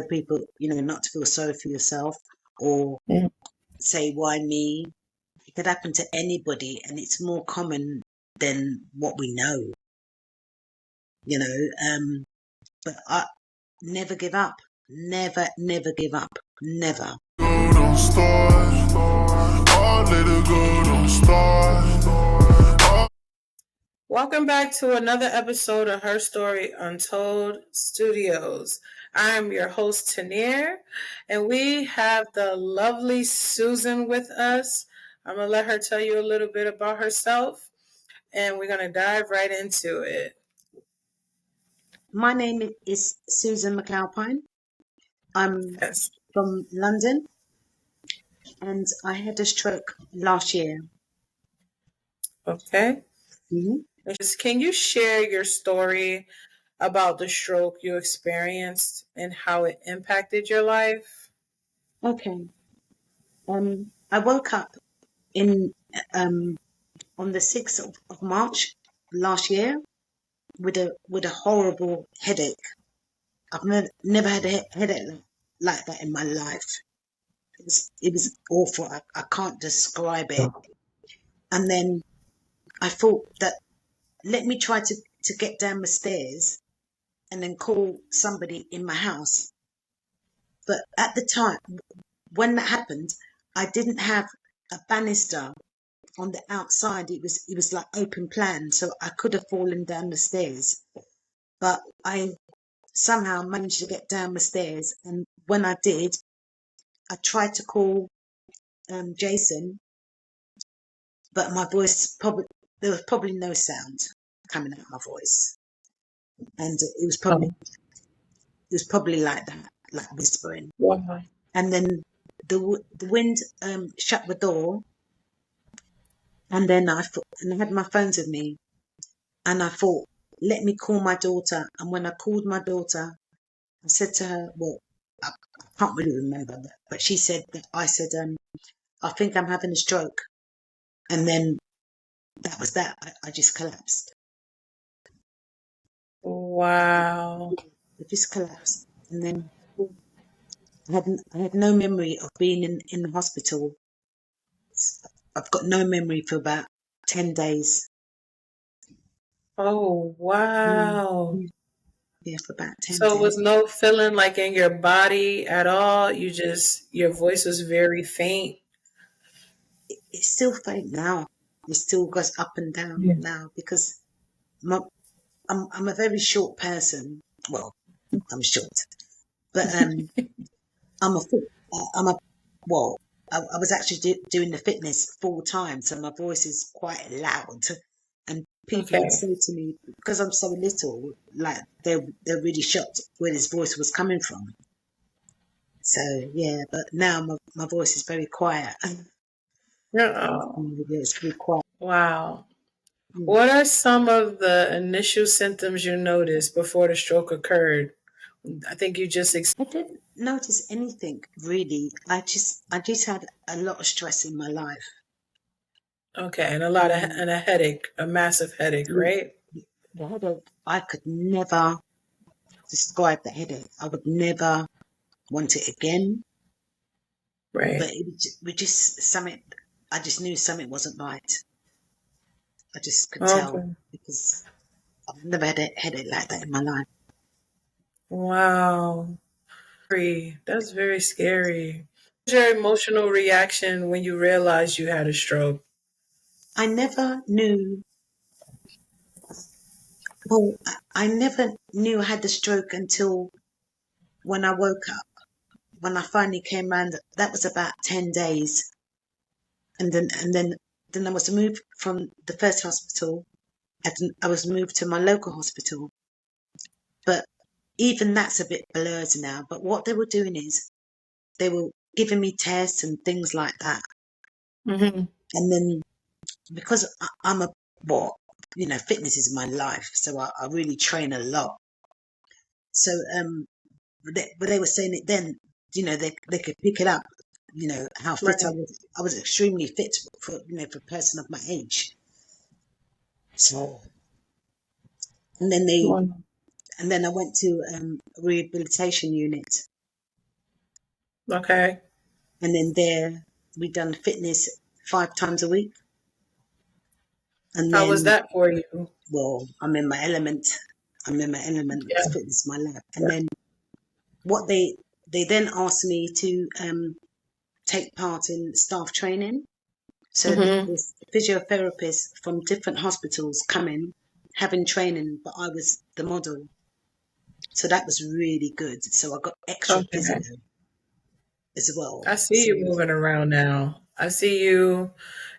people, not to feel sorry for yourself or Mm. say, why me? It could happen to anybody, and it's more common than what we know, but I never give up. Never, never give up. Never. Go, don't start. Oh, let it go, don't start. Welcome back to another episode of Her Story Untold Studios. I am your host, Tanir, and we have the lovely Susan with us. I'm going to let her tell you a little bit about herself, and we're going to dive right into it. My name is Susan McAlpine. I'm Yes. from London, and I had a stroke last year. Okay. Mhm. Can you share your story about the stroke you experienced and how it impacted your life? Okay. I woke up in on the 6th of March last year with a horrible headache. I've never had a headache like that in my life. It was awful. I can't describe it. And then I thought that, let me try to get down the stairs and then call somebody in my house. But at the time when that happened, I didn't have a banister on the outside. It was like open plan, so I could have fallen down the stairs. But I somehow managed to get down the stairs, and when I did, I tried to call Jason, but my voice there was probably no sound coming out of my voice, and it was probably like that, like whispering. Wow. And then the wind shut the door, and then I had my phones with me, and I thought, let me call my daughter. And when I called my daughter, I said to her, well, I can't really remember, but she said that I said, I think I'm having a stroke. And then that was that. I just collapsed. Wow. I just collapsed. And then I had no memory of being in the hospital. I've got no memory for about 10 days. Oh, Mm, wow. mm. Yeah, for about 10 So it days. was no feeling like in your body at all. Your voice was very faint. It's still faint now. It still goes up and down Yeah. now because my, I'm a very short person. Well, I'm short, but I'm a fit- I'm a well. I was actually doing the fitness full time, so my voice is quite loud. And people would Okay. say to me, because I'm so little, like they're really shocked where this voice was coming from. So yeah, but now my voice is very quiet. Oh, It's very quiet. wow. Mm. What are some of the initial symptoms you noticed before the stroke occurred? I think you just I didn't notice anything really. I just had a lot of stress in my life. okay, and Um, and a headache, a massive headache, yeah, right? the headache. I could never describe the headache. I would never want it again. But Right. it was just something. I just knew something wasn't right. I just could tell Okay. because I've never had a headache like that in my life. Wow. That's very scary. What was your emotional reaction when you realized you had a stroke? I never knew. Well, I never knew I had the stroke until when I woke up. When I finally came round, that was about 10 days, and then I was moved from the first hospital. I was moved to my local hospital, but even that's a bit blurred now. But what they were doing is they were giving me tests and things like that, Hmm. and then because I'm a what fitness is my life, so I really train a lot. So but they were saying it then, they could pick it up, how fit I Right. was. I was extremely fit for a person of my age. So and then they Wow. and then I went to a rehabilitation unit, Okay. And then there we done fitness 5 times a week. And How was then, that for you? well, I'm in my element. I'm in my element because Yeah. fitness is my life. And then what they then asked me to take part in staff training. So Mm-hmm. this physiotherapists from different hospitals come in having training, but I was the model. So that was really good. So I got extra Okay. physio as well. I see So you moving around now. I see you.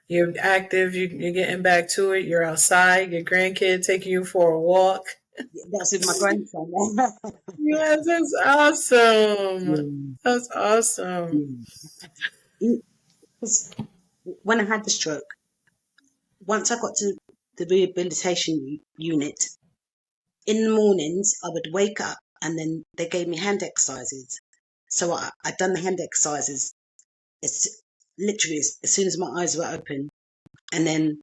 You're active. You're getting back to it. You're outside. Your grandkid taking you for a walk. that's with my grandson. Yes, that's awesome. Yeah, That's awesome. yeah. Because when I had the stroke, once I got to the rehabilitation unit, in the mornings I would wake up and then they gave me hand exercises. So I done the hand exercises. It's literally as soon as my eyes were open, and then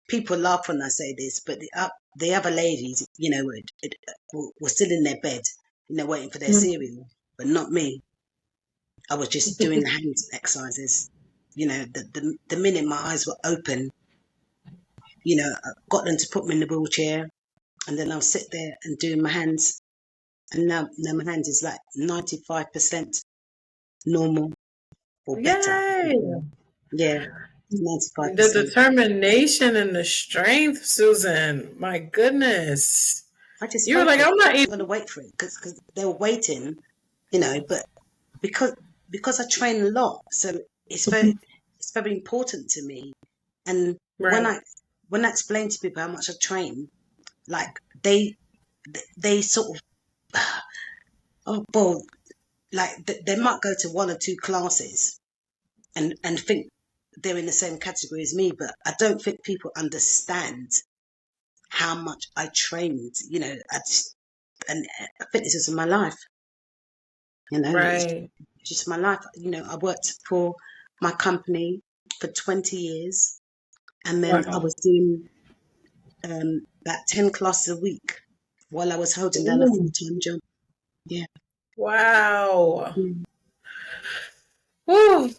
people laugh when I say this, but the other ladies, were still in their bed, waiting for their cereal, but not me. I was just doing the hand exercises. The minute my eyes were open, I got them to put me in the wheelchair, and then I'll sit there and do my hands, and now my hands is like 95% normal or better. Yay! Yeah, The 95%. determination and the strength, Susan. My goodness. I just You were like, focused. I'm not I'm even. going to wait for it because they were waiting, but because I train a lot, so it's very important to me. And when Right. I explain to people how much I train, like they sort of oh well, like they might go to 1 or 2 classes and think they're in the same category as me, but I don't think people understand how much I trained. And fitness is my life. It's Right. just my life. I worked for my company for 20 years, and then I Wow. was doing about 10 classes a week while I was holding down a Ooh. full-time job. Yeah. Wow. Mm. Woo.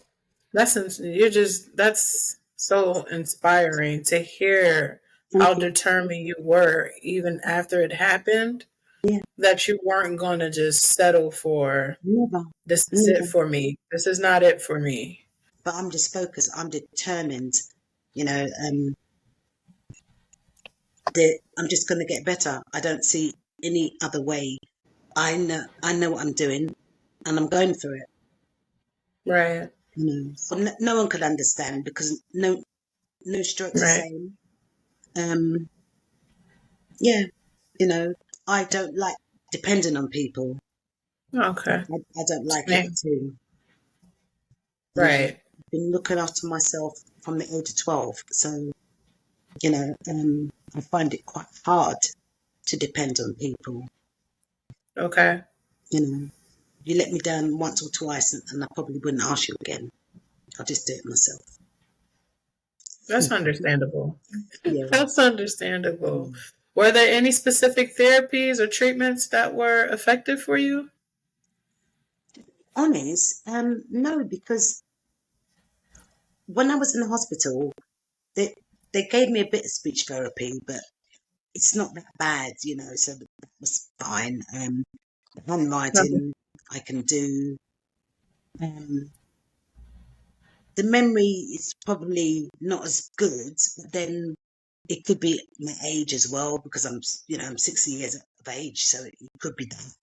That's so inspiring to hear how Thank you. determined you were even after it happened, Yeah. that you weren't going to just settle for Never. this is it Never. for me. This is not it for me. But I'm just focused. I'm determined. You know, um, I'm just going to get better. I don't see any other way. I know what I'm doing, and I'm going through it. Right. So no one could understand because no stroke's the Right. same. Um, yeah, you know, I don't like depending on people. Okay. I don't like it Yeah. at all. Right. I've been looking after myself from the age of 12, so I find it quite hard to depend on people. Okay. You know, you let me down once or twice, and I probably wouldn't ask you again. I'll just do it myself. That's understandable. Yeah. That's understandable. Mm. Were there any specific therapies or treatments that were effective for you? Honest, no, because when I was in the hospital, they they gave me a bit of speech therapy, but it's not that bad, so that was fine. The Okay. handwriting I can do. Um, the memory is probably not as good, but then it could be my age as well because I'm 60 years of age, so it could be that.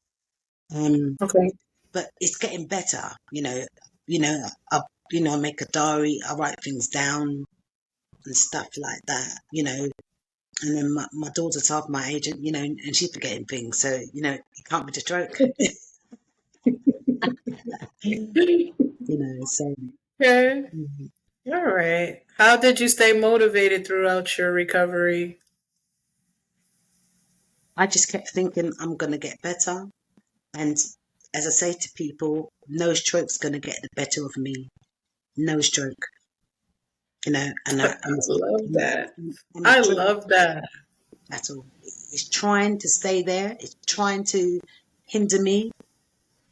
Okay. But it's getting better, You know, I I make a diary, I write things down and stuff like that, And then my daughter's half my age, and she's forgetting things, so it can't be the stroke, So Okay. mhm. All right. How did you stay motivated throughout your recovery? I just kept thinking I'm gonna get better, and as I say to people, no stroke's gonna get the better of me, no stroke, and I love that. I'm I trying. love that. That's all. It's trying to stay there. It's trying to hinder me,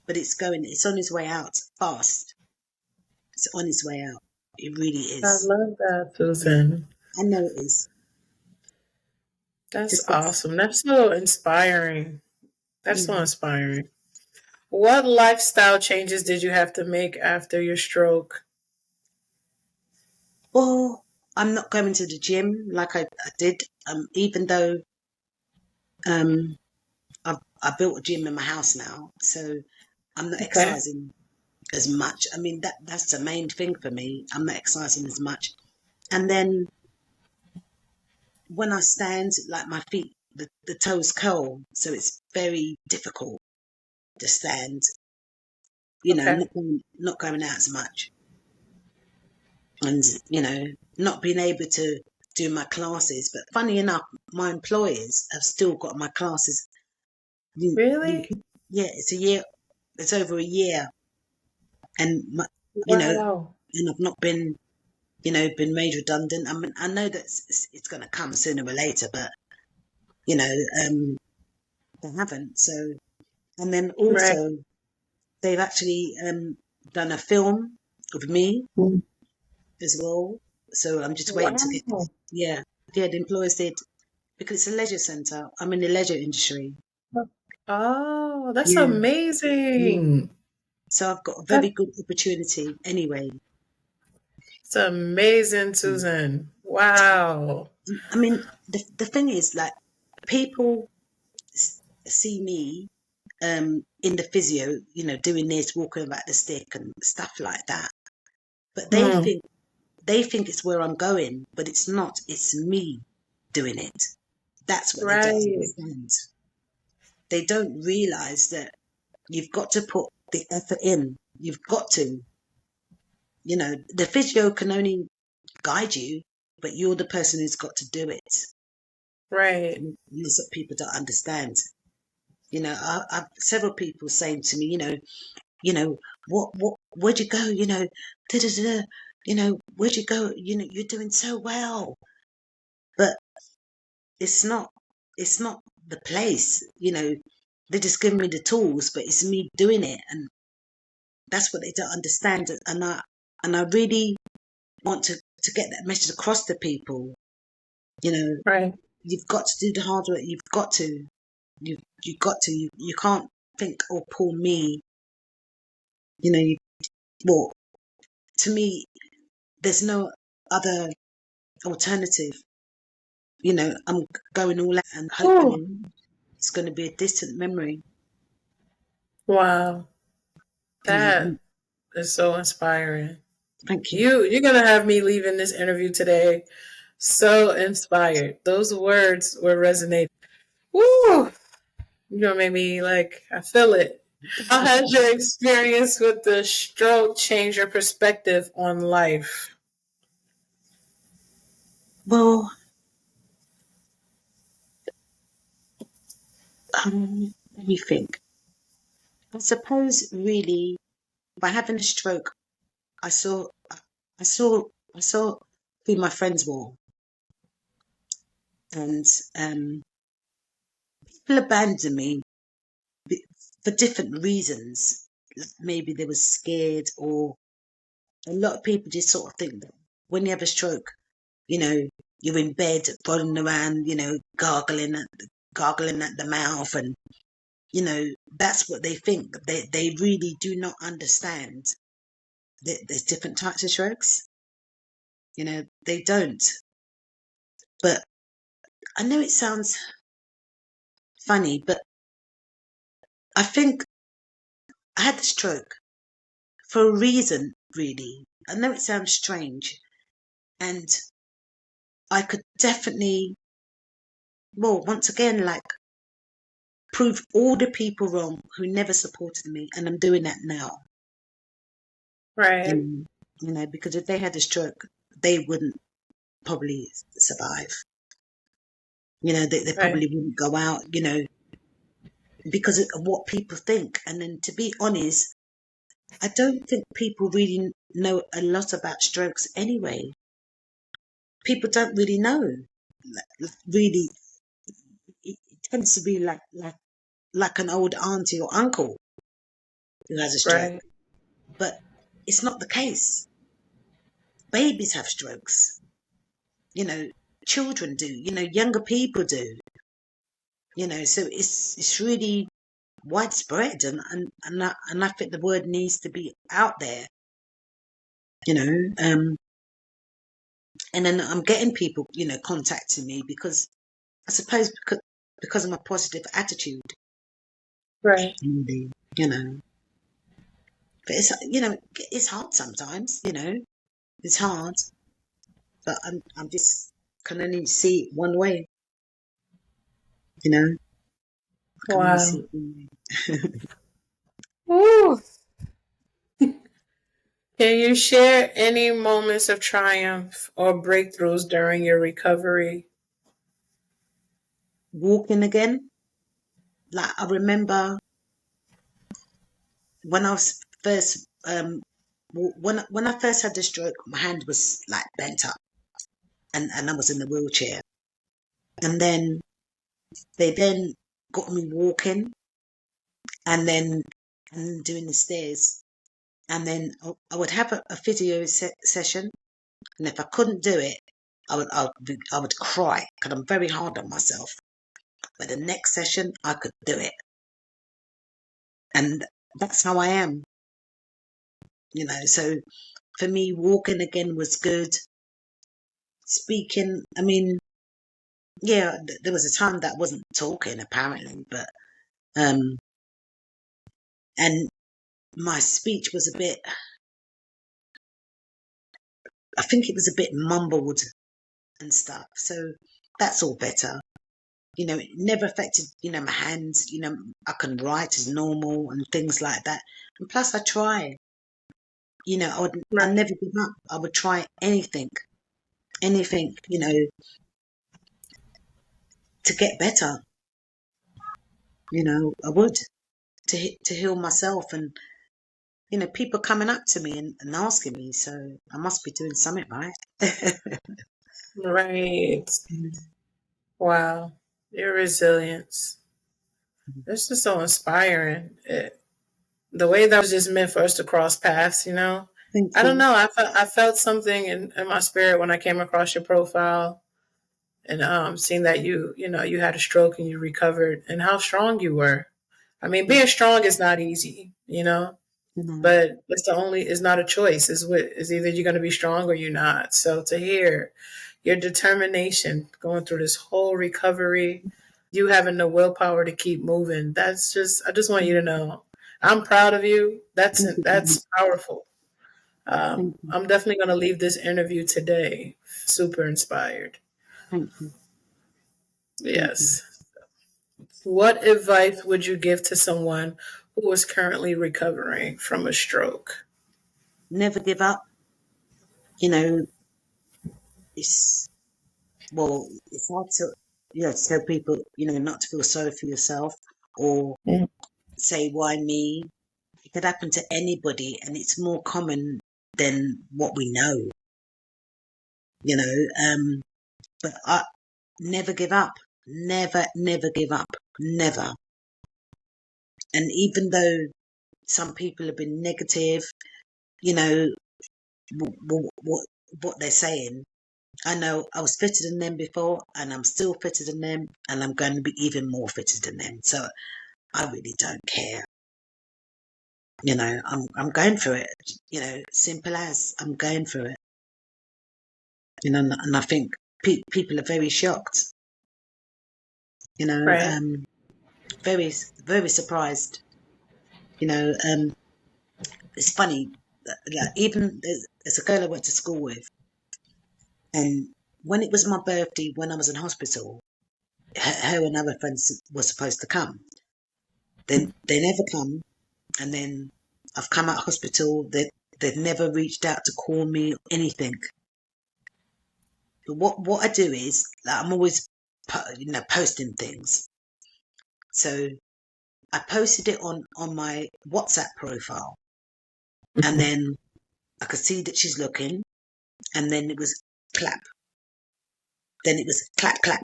but it's on its way out fast. It's on its way out. It really I is. love that, Yeah, Susan. I know it is. That's Just it's, awesome. That's so inspiring. That's so yeah. inspiring. What lifestyle changes did you have to make after your stroke? Well, I'm not going to the gym like I did. Even though um, I built a gym in my house now, so I'm not Okay. exercising as much. I mean, that's the main thing for me. I'm not exercising as much. And then when I stand, like my feet, the toes curl, so it's very difficult to stand. Okay. Not going out as much, and not being able to do my classes. But funny enough, my employers have still got my classes. Really? Yeah, it's a year. It's over a year, and you know, Wow. and I've not been been made redundant. I mean, I know that it's going to come sooner or later, but you know, um, they haven't. So, and then Right. also they've actually done a film of me as well. So I'm just waiting to get. Wow. Yeah, yeah. The employers did because it's a leisure centre. I'm in the leisure industry. Oh, that's Yeah, yeah. amazing. So I've got a That's very good opportunity anyway. amazing, Mm. Susan. Wow. I mean, the thing is, like, people see me in the physio, doing this, walking about the stick and stuff like that. But Hmm. they think it's where I'm going, but it's not. It's me doing it. That's what they don't Right. understand. They don't realize that you've got to put the effort in. You've got to. The physio can only guide you, but you're the person who's got to do it. Right. And that's what people don't understand. I've several people saying to me, where'd you go? Da, da, da, where'd you go? You're doing so well, but it's not, it's not the place, they just give me the tools, but it's me doing it. And that's what they don't understand. And I really want to get that message across to people. You know, Right. you've got to do the hard work. You've got to, you can't think, or pull me, you know, you, well, to me, there's no other alternative. I'm going all out and Oh, hoping it's going to be a distant memory. wow. You know, That is so inspiring. thank you. You're gonna have me leaving this interview today so inspired. Those words were resonating. Woo! You're gonna make me like I feel it. How has your experience with the stroke changed your perspective on life? Well, let me think. I suppose really by having a stroke, I saw, I saw, I saw who my friends were, and people abandoned me for different reasons. Maybe they were scared, or a lot of people just sort of think that when you have a stroke, you know, you're in bed rolling around, gargling at the mouth, and that's what they think. They really do not understand that there's different types of strokes. They don't. But I know it sounds funny, but I think I had the stroke for a reason, really. I know it sounds strange, and I could definitely, well, once again, like, prove all the people wrong who never supported me, and I'm doing that now. You Right. know, because if they had a stroke, they wouldn't probably survive. They Right. probably wouldn't go out. Because of what people think. And then, to be honest, I don't think people really know a lot about strokes anyway. People don't really know. Really, it tends to be like an old auntie or uncle. who has a stroke. Right. But it's not the case. Babies have strokes. Children do. Younger people do. So it's really widespread, and I think the word needs to be out there. And then I'm getting people, contacting me because I suppose because of my positive attitude, Right. really, But it's hard sometimes, it's hard, but I'm just can only see it one way, I can only see Wow. it one way. Woo. Can you share any moments of triumph or breakthroughs during your recovery? Walking again, like I remember when I was first when I first had the stroke, my hand was like bent up, and I was in the wheelchair, and then they then got me walking, and then and doing the stairs, and then I would have a physio session, and if I couldn't do it, I would cry because I'm very hard on myself. But the next session, I could do it, and that's how I am. So for me, walking again was good. Speaking, I mean, yeah, there was a time that I wasn't talking apparently, but um, and my speech was a bit. I think it was a bit mumbled and stuff. So that's all better. It never affected, my hands. I can write as normal and things like that. And plus, I try. I Right. never give up. I would try anything, to get better. I would to heal myself, and people coming up to me and asking me. So I must be doing something right. Right. Wow. Your resilience. This is so inspiring. The way that was just meant for us to cross paths, Thank I don't you. know. I felt something in my spirit when I came across your profile and seeing that you had a stroke and you recovered and how strong you were. I mean, being strong is not easy, No, but it's not a choice. It's either you're going to be strong or you're not. So to hear your determination going through this whole recovery, you having the willpower to keep moving, I just want you to know I'm proud of you. That's thank you very much. that's powerful. Thank you. I'm definitely going to leave this interview today super inspired. Thank you. Thank you. Yes. What advice would you give to someone who is currently recovering from a stroke? Never give up. You know, it's it's hard to tell people, not to feel sorry for yourself or Mm. say why me. It could happen to anybody, and it's more common than what we know. You know, but I never give up. Never give up. Never. And even though some people have been negative, you know, what they're saying, I know I was fitter than them before, and I'm still fitter than them, and I'm going to be even more fitter than them. So I really don't care. I'm going for it. Simple as I'm going for it. And I think people are very shocked. You know, Right. um, very very surprised. You know, it's funny. That even there's a girl I went to school with, and when it was my birthday, when I was in hospital, her and other friends were supposed to come. Then they never come, and then I've come out of hospital. They've never reached out to call me or anything. But what I do is like, I'm always posting things. So I posted it on my WhatsApp profile, and then I could see that she's looking, and then it was clap, then it was clap clap,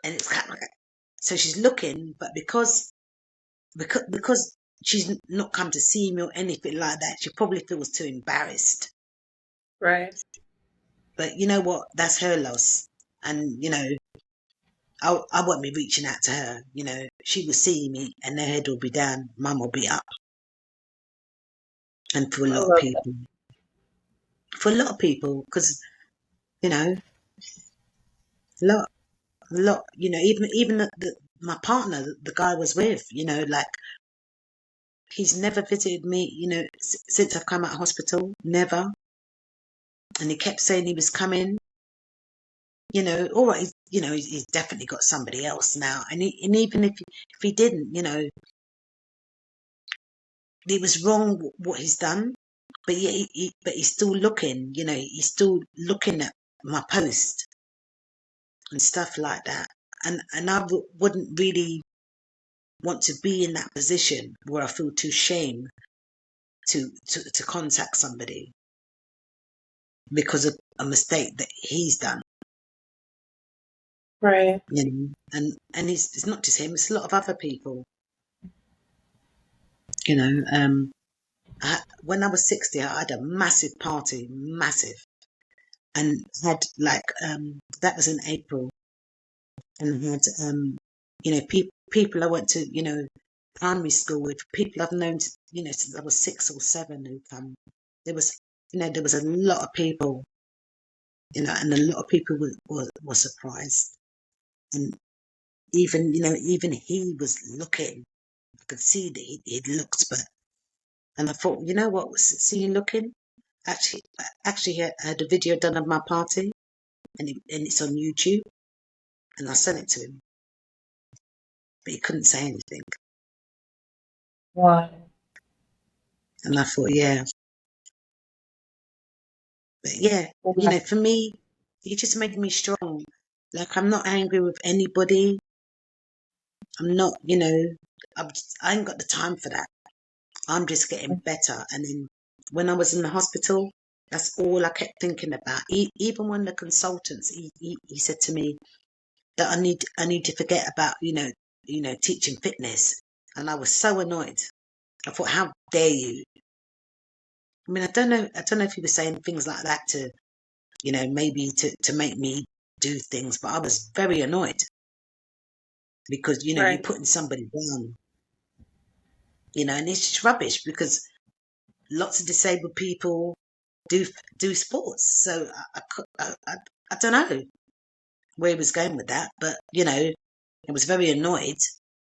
and it's clap clap. So she's looking, but because she's not come to see me or anything like that. She probably feels too embarrassed. Right. But you know what? That's her loss. And, you know, I won't be reaching out to her. You know, she will see me and her head will be down. Mum will be up. And for a I lot of love that. people, because, you know, a lot, you know, even my partner, the guy I was with, you know, like, he's never visited me, you know, since I've come out of hospital, never. And he kept saying he was coming, you know, all right, you know, he's definitely got somebody else now. And even if he didn't, you know, it was wrong what he's done, but yeah, but he's still looking, you know, he's still looking at my post and stuff like that. And I wouldn't really want to be in that position where I feel too shame to contact somebody because of a mistake that he's done, Right. you know. And it's not just him; it's a lot of other people, you know. When I was 60, I had a massive party, massive, and had like that was in April, and had you know, people I went to, you know, primary school with, people I've known, you know, since I was 6 or 7 who come. There was, you know, there was a lot of people, you know, and a lot of people were surprised. And even, you know, even he was looking. I could see that he'd looked, and I thought, you know what, see you looking? Actually, I had a video done of my party, and it's on YouTube, and I sent it to him, but he couldn't say anything. Wow. And I thought, yeah, but yeah, you Wow. know, for me, it just made me strong. Like, I'm not angry with anybody. I'm not, you know, I ain't got the time for that. I'm just getting better. And then when I was in the hospital, that's all I kept thinking about. Even when the consultants, he said to me that I need to forget about, you know, teaching fitness. And I was so annoyed. I thought, how dare you? I mean, I don't know if he was saying things like that to, you know, maybe to make me do things, but I was very annoyed because, you know, you're Right. putting somebody down, you know, and it's just rubbish because lots of disabled people do sports. So I don't know where he was going with that, but, you know, I was very annoyed.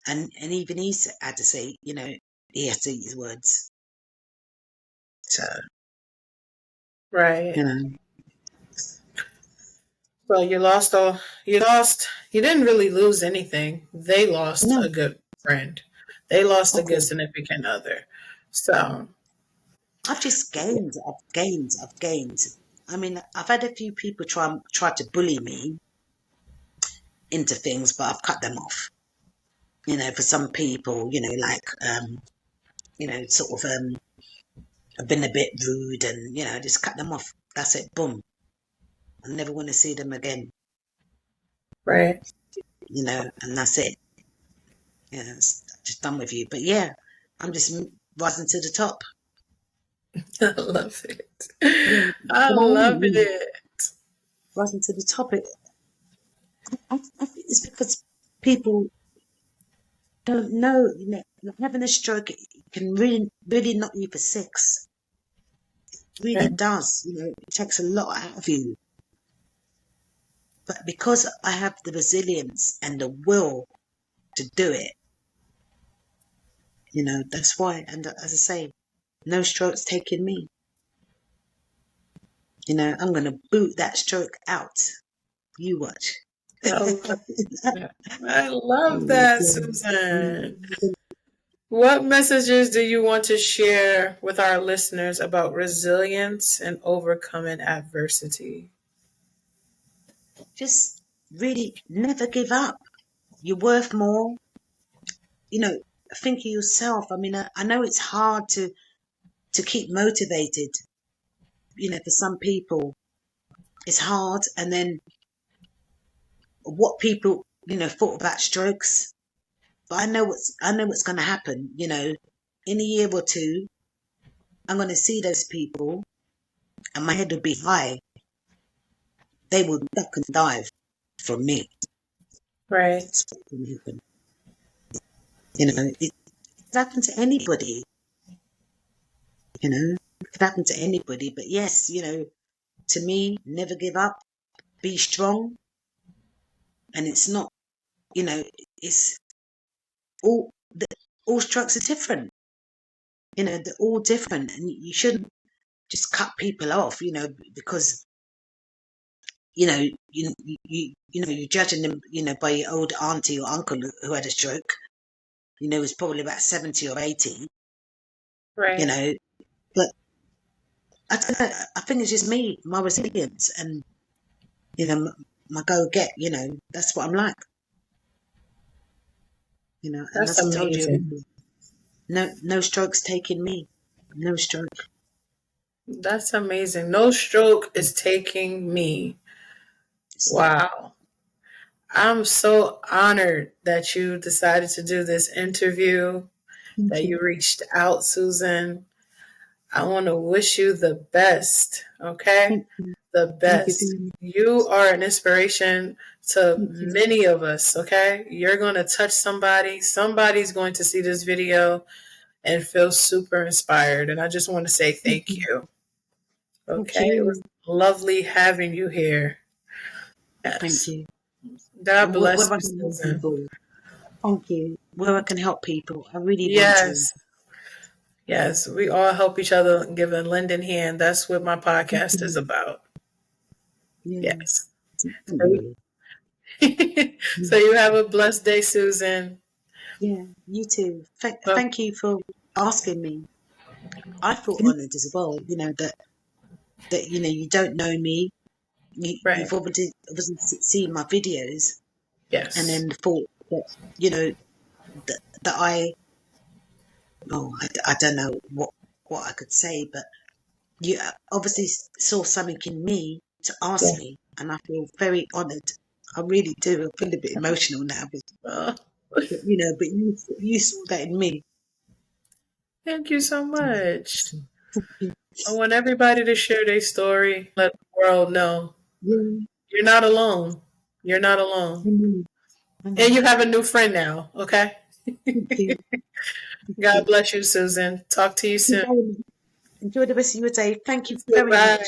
And even he had to say, you know, he had to eat his words. So, Right. you know, Well, you didn't really lose anything. They lost no, a good friend. They lost a good okay. significant other. So, I've just gained, I've gained. I mean, I've had a few people try to bully me into things, but I've cut them off. You know, for some people, you know, like, you know, sort of, I've been a bit rude and, you know, just cut them off. That's it. Boom. I never want to see them again, right. you know, and that's it. You know, it's just done with you. But yeah, I'm just rising to the top. I love it. Yeah, I but I am, love you know, it. rising to the top. I think it's because people don't know, you know, like having a stroke, it can really knock you for six. It really Right. does. You know, it takes a lot out of you. But because I have the resilience and the will to do it, you know, that's why. And as I say, no strokes taking me. You know, I'm going to boot that stroke out. You watch. I love that. I love that, Susan. Mm. What messages do you want to share with our listeners about resilience and overcoming adversity? Just really never give up. You're worth more. You know, think of yourself. I mean, I know it's hard to keep motivated. You know, for some people, it's hard. And then what people, you know, thought about strokes. But I know what's going to happen. You know, in a year or two, I'm going to see those people and my head will be high. They will duck and dive from me. Right. That's what can happen. It could happen to anybody. It could happen to anybody. But yes, to me, never give up, be strong. And it's not, it's all, all strokes are different. They're all different. And you shouldn't just cut people off, because, you're judging them, by your old auntie or uncle who had a stroke, was probably about 70 or 80, Right. but I don't know, I think it's just me, my resilience, and, my go-get, that's what I'm like, and That's as I told you, amazing. no strokes taking me, no stroke. That's amazing. No stroke is taking me. It's not. Wow. I'm so honored that you decided to do this interview, Thank that you you. reached out, Susan. I want to wish you the best, okay? Thank you. The Thank you best. very much. You are an inspiration to Thank you. many of us, okay? You're going to touch somebody. Somebody's going to see this video and feel super inspired. And I just want to say Thank thank you. you, Thank okay? It was you. lovely having you here. Thank Yes. you. God And bless where I you, can help Susan. people. Thank you. Where I can help people. I really want to. Yes. Yes. We all help each other and give a lending hand. That's what my Thank podcast is you. about. Yeah. Yes. Definitely. So you have a blessed day, Susan. Yeah. You too. But Thank you for asking me. I feel honoured as well. You don't know me. right. You've obviously seen my videos, and Yes. then thought that that I don't know what I could say, but you obviously saw something in me to ask Yeah. me, and I feel very honoured. I really do. I feel a bit emotional now, Oh, but you saw that in me. thank you so much. So, I want everybody to share their story. Let the world know yeah, you're not alone. You're not I alone. know, I And know. you have a new friend now, okay? Thank you. God bless you, Susan. Talk to you Thank soon. you very much. Enjoy the rest of your day. Thank you very Bye. much.